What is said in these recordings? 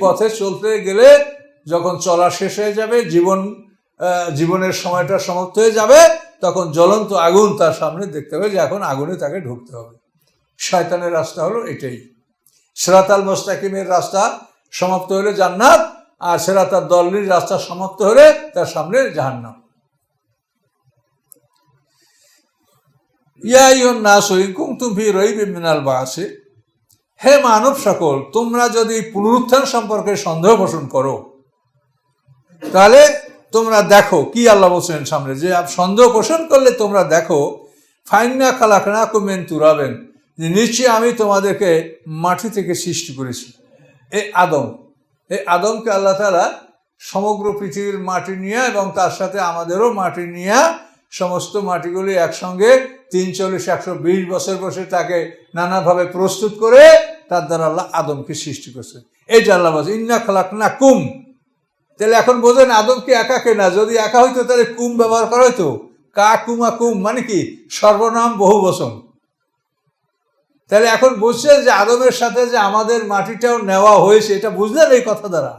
পথে চলতে গেলে যখন চলা শেষ হয়ে যাবে, জীবনের সময়টা সমাপ্ত হয়ে যাবে, তখন জ্বলন্ত আগুন তার সামনে দেখতে হবে যে এখন আগুনে তাকে ঢুকতে হবে। শয়তানের রাস্তা হলো এটাই। সিরাতাল মুস্তাকিমের রাস্তা সমাপ্ত হলে জান্নাত, আর সিরাতাল দল্লির রাস্তা সমাপ্ত হলে তার সামনে জাহান্নাম। ইয়া আইয়ুহান নাসু ইন কুনতুম ফি রাইবিন মিনাল বা'সি, হে মানব সকল, তোমরা যদি পুনরুত্থান সম্পর্কে সন্দেহ পোষণ করো, তাহলে তোমরা দেখো, কি আল্লাহ বলছেন সামনে, যে সন্দেহ পোষণ করলে তোমরা দেখো, ফাইন্না খালাকনাকুম মিন তুরাবিন, যে নিশ্চয়ই আমি তোমাদেরকে মাটি থেকে সৃষ্টি করেছি। এই আদমকে আল্লাহ তাআলা সমগ্র পৃথিবীর মাটি নিয়ে এবং তার সাথে আমাদেরও মাটি নিয়ে সমস্ত মাটিগুলি একসঙ্গে ৩৪-১২০ বছর বসে তাকে নানাভাবে প্রস্তুত করে তার দ্বারা আল্লাহ আদমকে সৃষ্টি করছে। এইটা আল্লাহ বলছে ইন্না খালাকনাকুম। তাহলে এখন বোঝেন আদমকে একা কেনা, যদি একা হইতো তাহলে কুম ব্যবহার করা হইতো। কা কুমা কুম মানে কি, সর্বনাম বহু বচন। তাহলে এখন বুঝছেন যে আদমের সাথে যে আমাদের মাটিটাও নেওয়া হয়েছে, এটা বুঝলেন এই কথা দ্বারা।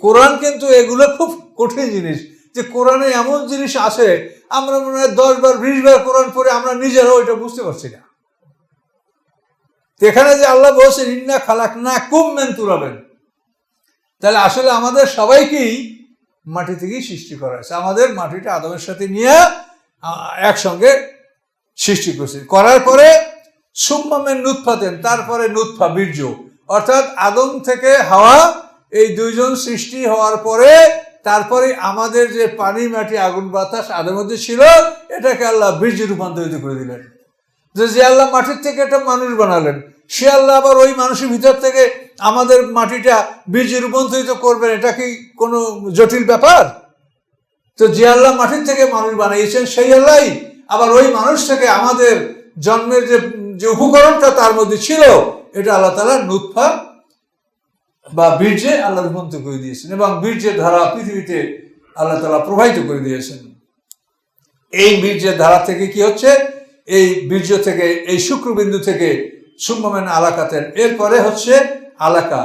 কোরআন কিন্তু এগুলো খুব কঠিন জিনিস, যে কোরআনে এমন জিনিস আছে আমরা মনে হয় 10 বার 20 বার কোরআন পড়ে আমরা নিজেরাও এটা বুঝতে পারছি না। এখানে যে আল্লাহ বলছেন ইন্না খালাকনাকুম মিন তুরাবিন, তাহলে আসলে আমাদের সবাইকেই মাটি থেকেই সৃষ্টি করা হয়েছে। আমাদের মাটিটা আদমের সাথে নিয়ে একসঙ্গে সৃষ্টি করছে। করার পরে সুম্মা মিন নুতফাতিন, তারপরে নুতফা, বীর্য, অর্থাৎ আদম থেকে হাওয়া, এই দুইজন সৃষ্টি হওয়ার পরে তারপরে আমাদের যে পানি মাটি আগুন বাতাস আদমের মধ্যে ছিল, এটাকে আল্লাহ বীর্যে রূপান্তরিত করে দিলেন। যে আল্লাহ মাটির থেকে একটা মানুষ বানালেন, সে আল্লাহ আবার ওই মানুষের ভিতর থেকে আমাদের মাটিটা বীর্যে রূপান্তরিত করবেন, এটা কি কোনো জটিল ব্যাপার? তো যে আল্লাহ মাটির থেকে মানুষ বানিয়েছেন সেই আল্লাহ আবার ওই মানুষ থেকে আমাদের জন্মের যে উপকরণটা তার মধ্যে ছিল, এটা আল্লাহ তাআলা নুতফা বা বীর্যে আল্লাহ রূপান্তরিত করে দিয়েছেন, এবং বীর্যের ধারা পৃথিবীতে আল্লাহ তাআলা প্রবাহিত করে দিয়েছেন। এই বীর্যের ধারা থেকে কি হচ্ছে, এই বীর্য থেকে, এই শুক্রবিন্দু থেকে সুম্মা মিন আলাকাতেন, এরপরে হচ্ছে আলাকা,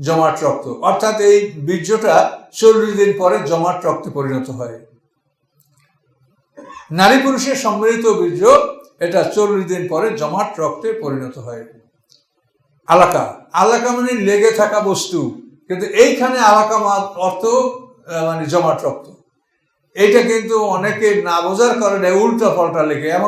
জমাট রক্ত, অর্থাৎ এই বীর্যটা 40 দিন পরে জমাট রক্তে পরিণত হয়। নারী পুরুষের সম্মিলিত বীর্য, এটা 40 দিন পরে জমাট রক্তে পরিণত হয়। আলাকা মানে লেগে থাকা বস্তু, কিন্তু এইখানে আলাকা অর্থ মানে জমাট রক্ত। এইটা কিন্তু অনেকে না বোঝার কারণে উল্টা পাল্টা লেগে